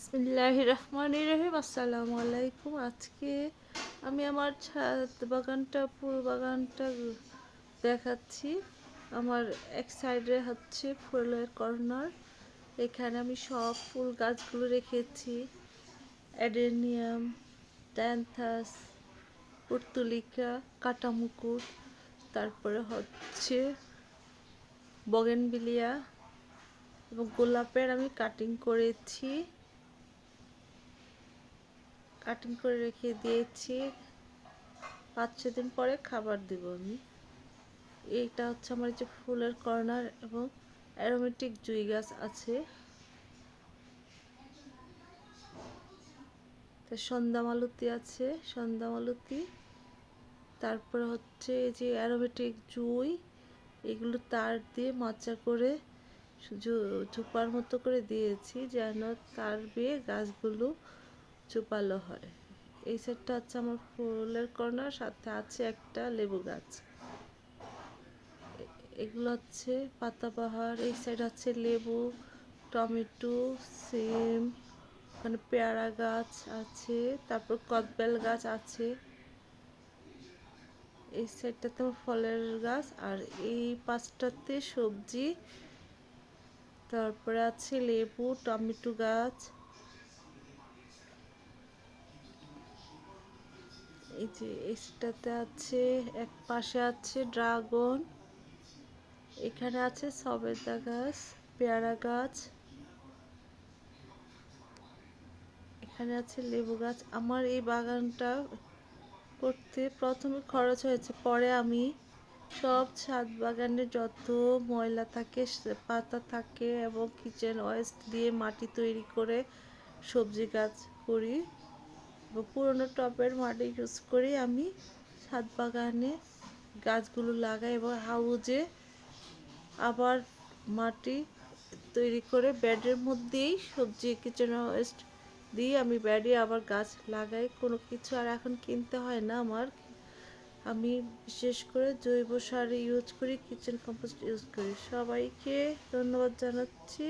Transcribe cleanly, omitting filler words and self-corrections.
বিসমিল্লাহির রহমানির রহিম। আসসালামু আলাইকুম। আজকে আমি আমার ছাদ বাগানটা, ফুল বাগানটা দেখাচ্ছি। আমার এক সাইডে হচ্ছে ফুলের কর্নার। এখানে আমি সব ফুল গাছগুলো রেখেছি। অ্যাডেনিয়াম, ড্যান্থাস, পর্তুলিকা, কাটামুকুট, তারপরে হচ্ছে বগেনভিলিয়া এবং গোলাপের আমি কাটিং করেছি, কাটিং করে রেখে দিয়েছি। 5-6 দিন পরে খাবার দেব আমি। এইটা হচ্ছে আমার যে ফুলের কর্নার এবং অ্যারোমেটিক জুই গাছ আছে। সন্ধ্যামালতী আছে, সন্ধ্যামালতী। তারপরে হচ্ছে এই যে অ্যারোমেটিক জুই, এগুলো তার দিয়ে মাচা করে ঝোপার মতো করে দিয়েছি যেন তার বেয়ে গাছগুলো ঝোপালো হয়। এই সাইডটা হচ্ছে আমার ফুলের কর্নার, সাথে আছে একটা লেবু গাছ। এগুলো হচ্ছে পাতাবাহার। এই সাইড হচ্ছে লেবু, টমেটো, সিম, ওখানে পেয়ারা গাছ আছে, তারপর কদবেল গাছ আছে। এই সাইডটাতে আমার ফলের গাছ, আর এই পাঁচটাতে সবজি। তারপরে আছে লেবু, টমেটো গাছ। এই যে এইটাতে আছে, এক পাশে আছে ড্রাগন, এখানে আছে সবেদা গাছ, পেয়ারা গাছ, এখানে আছে লেবু গাছ। আমার এই বাগানটা করতে প্রথমে খরচ হয়েছে, পরে আমি সব ছাদ বাগানে যত ময়লা থাকে, পাতা থাকে এবং কিচেন ওয়েস্ট দিয়ে মাটি তৈরি করে সবজি গাছ করি এবং পুরনো টবের মাটি ইউজ করি আমি ছাদ বাগানে গাছগুলো লাগাই এবং হাউজে আবার মাটি তৈরি করে বেডের মধ্যেই সবজি কিচেন ওয়েস্ট দিয়ে আমি বেডে আবার গাছ লাগাই। কোনো কিছু আর এখন কিনতে হয় না আমার। আমি বিশেষ করে জৈব সার ইউজ করি, কিচেন কম্পোস্ট ইউজ করি। সবাইকে ধন্যবাদ জানাচ্ছি।